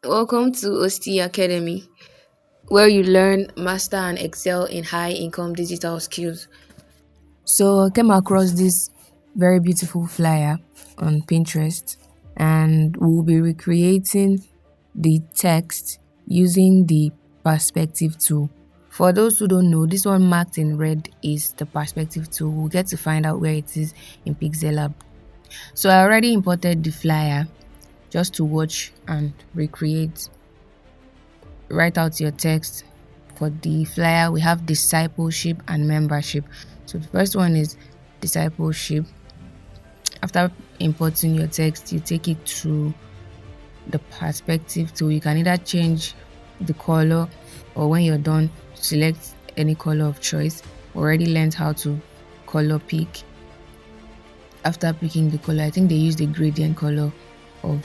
Welcome to Ostea Academy, where you learn, master, and excel in high income digital skills. So I came across this very beautiful flyer on Pinterest, and we'll be recreating the text using the perspective tool. For those who don't know, this one marked in red is the perspective tool. We'll get to find out where it is in Pixellab. So I already imported the flyer just to watch and recreate. Write out your text. For the flyer, we have discipleship and membership. So the first one is discipleship. After importing your text, you take it to the perspective tool. You can either change the color, or when you're done, select any color of choice. Already learned how to color pick. After picking the color, I think they use the gradient color of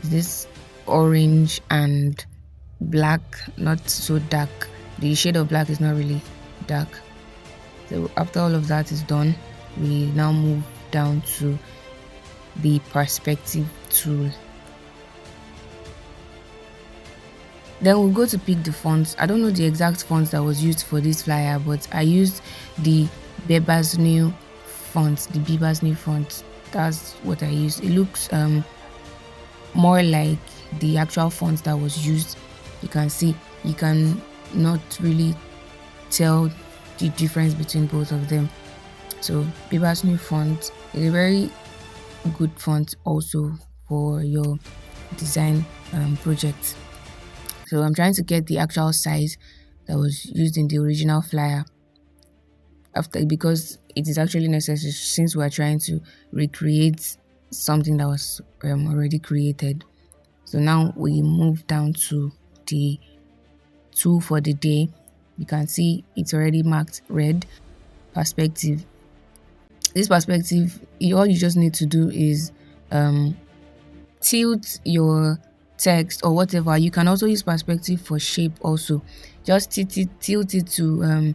this orange and black, not so dark. The shade of black is not really dark. So after all of that is done, we now move down to the perspective tool. Then we'll go to pick the fonts. I don't know the exact fonts that was used for this flyer, but I used the Beber's new font, the Beber's new font. That's what I used. It looks more like the actual font that was used. You can see, you can not really tell the difference between both of them. So Beber's new font is a very good font also for your design project. So I'm trying to get the actual size that was used in the original flyer, after because it is actually necessary since we're trying to recreate something that was already created. So now we move down to the tool for the day. You can see it's already marked red. Perspective. This perspective, all you just need to do is tilt your text or whatever. You can also use perspective for shape also. Just tilt it to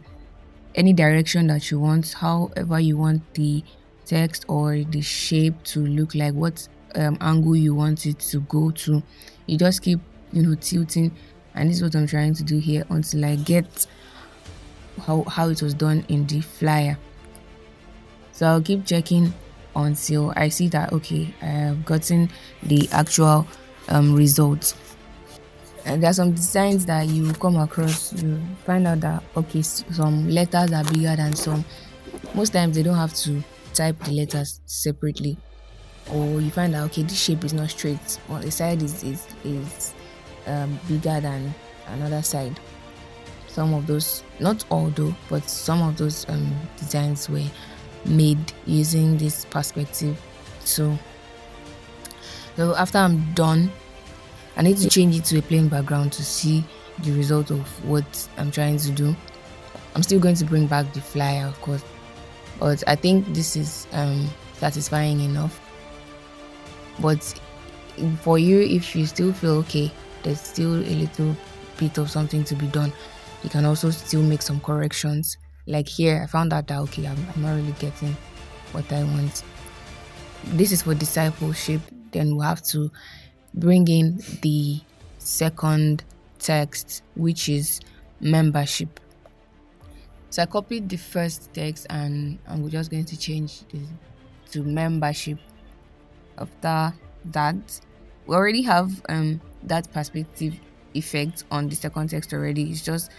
any direction that you want, however you want the text or the shape to look like, what angle you want it to go to. You just keep tilting, and this is what I'm trying to do here until I get how it was done in the flyer. So I'll keep checking until I see that okay, I have gotten the actual result. And there are some designs that you come across, you find out that okay, some letters are bigger than some. Most times they don't have to type the letters separately, or you find that okay, this shape is not straight, or the side is bigger than another side. Some of those, not all though, but some of those designs were made using this perspective. So after I'm done, I need to change it to a plain background to see the result of what I'm trying to do. I'm still going to bring back the flyer, of course, but I think this is satisfying enough. But for you, if you still feel okay, there's still a little bit of something to be done, you can also still make some corrections. Like here, I found out that okay, I'm not really getting what I want. This is for discipleship. Then we'll have to bring in the second text, which is membership. So I copied the first text and we're just going to change this to membership. After that, we already have that perspective effect on the second text already. It's just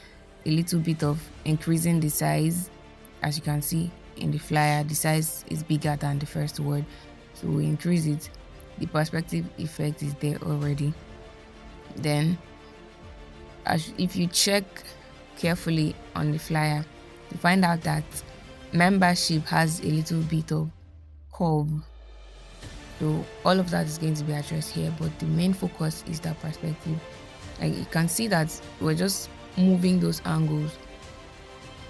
a little bit of increasing the size. As you can see in the flyer, the size is bigger than the first word, so we increase it. The perspective effect is there already. Then if you check carefully on the flyer, you find out that membership has a little bit of curve. So all of that is going to be addressed here, but the main focus is that perspective. Like you can see that we're just moving those angles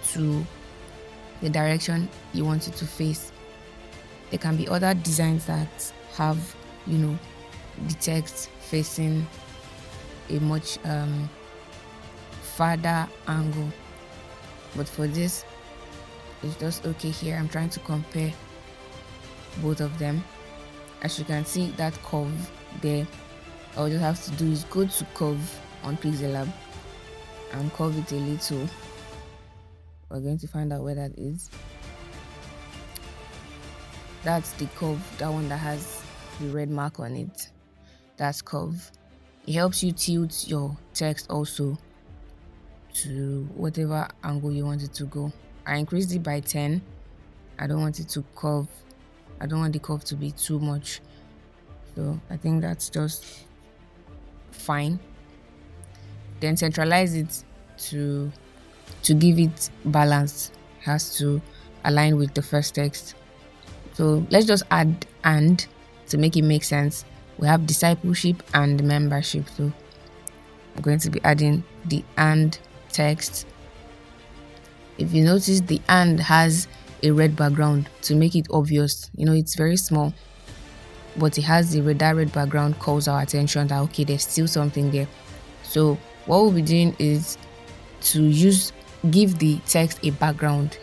to the direction you want it to face. There can be other designs that have, the text facing a much farther angle. But for this, it's just okay here. I'm trying to compare both of them. As you can see, that curve there all you have to do is go to curve on Pixellab and curve it a little. We're going to find out where that is. That's the curve, that one that has the red mark on it. That's curve. It helps you tilt your text also to whatever angle you want it to go. I increased it by 10. I don't want it to curve. I don't want the curve to be too much. So I think that's just fine. Then centralize it to give it balance. It has to align with the first text. So let's just add and to make it make sense. We have discipleship and membership. So I'm going to be adding the and text. If you notice, the and has a red background to make it obvious. It's very small, but it has that red background calls our attention that okay, there's still something there. So what we'll be doing is to give the text a background.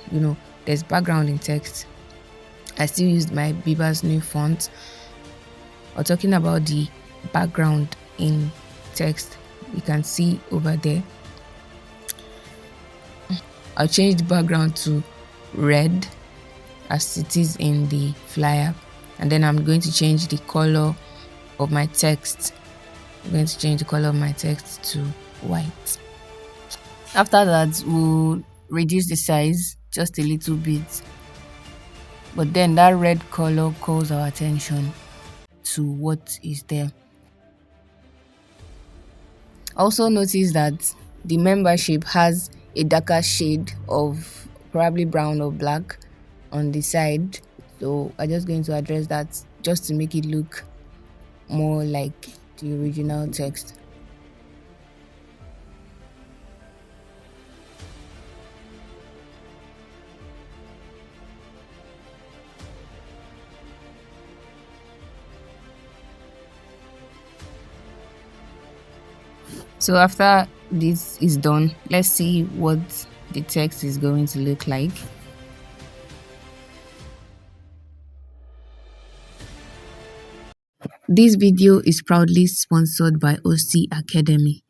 There's background in text. I still used my Biba's new font. Or talking about the background in text, you can see over there. I'll change the background to red as it is in the flyer, and then I'm going to change the color of my text. I'm going to change the color of my text to white. After that, we'll reduce the size just a little bit, but then that red color calls our attention to what is there. Also notice that the membership has a darker shade of probably brown or black on the side, so I'm just going to address that just to make it look more like the original text. So after this is done, let's see what the text is going to look like. This video is proudly sponsored by Ostea Academy.